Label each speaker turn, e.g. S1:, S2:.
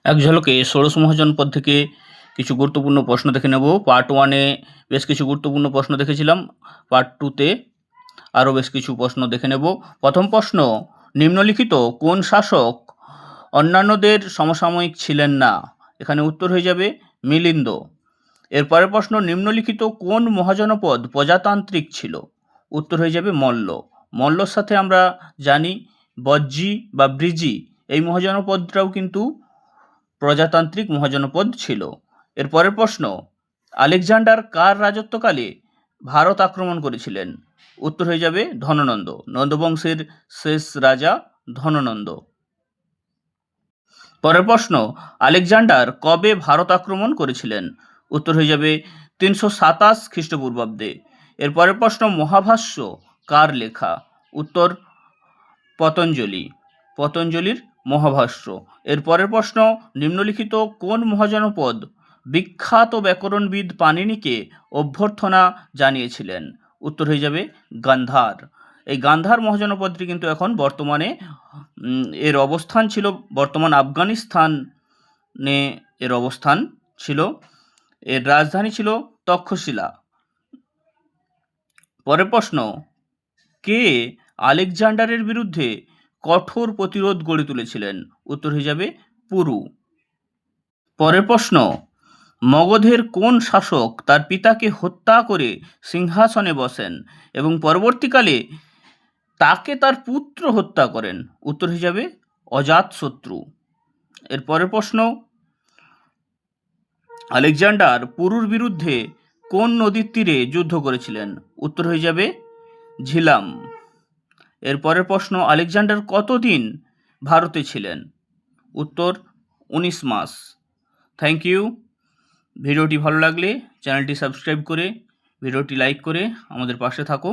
S1: এক ঝলকে ষোড়শ মহাজনপদ থেকে কিছু গুরুত্বপূর্ণ প্রশ্ন দেখে নেব। পার্ট 1 এ বেশ কিছু গুরুত্বপূর্ণ প্রশ্ন দেখেছিলাম। পার্ট 2 তে আরও বেশ কিছু প্রশ্ন দেখে নেব। প্রথম প্রশ্ন, নিম্নলিখিত কোন শাসক অন্যান্যদের সমসাময়িক ছিলেন না? এখানে উত্তর হয়ে যাবে মিলিন্দ। এর পরের প্রশ্ন, নিম্নলিখিত কোন মহাজনপদ প্রজাতান্ত্রিক ছিল? উত্তর হয়ে যাবে মল্ল। মল্লর সাথে আমরা জানি বজ্জী বা ব্রিজি, এই মহাজনপদটাও কিন্তু প্রজাতান্ত্রিক মহাজনপদ ছিল। এর পরের প্রশ্ন, আলেকজান্ডার কার রাজত্বকালে ভারত আক্রমণ করেছিলেন? উত্তর হয়ে যাবে ধননন্দ। নন্দবংশের শেষ রাজা ধননন্দ। পরের প্রশ্ন, আলেকজান্ডার কবে ভারত আক্রমণ করেছিলেন? উত্তর হয়ে যাবে 327 খ্রিস্টপূর্বাব্দে। এর পরের প্রশ্ন, মহাভাষ্য কার লেখা? উত্তর পতঞ্জলি। পতঞ্জলির মহাভাষ্য। এর পরের প্রশ্ন, নিম্নলিখিত কোন মহাজনপদ বিখ্যাত ব্যাকরণবিদ পাণিনিকে অভ্যর্থনা জানিয়েছিলেন? উত্তর হয়ে যাবে গান্ধার। এই গান্ধার মহাজনপদটি কিন্তু এখন বর্তমানে এর অবস্থান ছিল বর্তমান আফগানিস্তানে এর অবস্থান ছিল। এর রাজধানী ছিল তক্ষশিলা। পরের প্রশ্ন, কে আলেকজান্ডারের বিরুদ্ধে কঠোর প্রতিরোধ গড়ে তুলেছিলেন? উত্তর হয়ে যাবে পুরু। পরের প্রশ্ন, মগধের কোন শাসক তার পিতাকে হত্যা করে সিংহাসনে বসেন এবং পরবর্তীকালে তাকে তার পুত্র হত্যা করেন? উত্তর হয়ে যাবে অজাতশত্রু। এর পরের প্রশ্ন, আলেকজান্ডার পুরুর বিরুদ্ধে কোন নদীর তীরে যুদ্ধ করেছিলেন? উত্তর হয়ে যাবে ঝিলাম। এর পরের প্রশ্ন, আলেকজান্ডার কতদিন ভারতে ছিলেন? উত্তর 19 মাস। Thank you. ভিডিওটি ভালো লাগলে চ্যানেলটি সাবস্ক্রাইব করে ভিডিওটি লাইক করে আমাদের পাশে থাকো।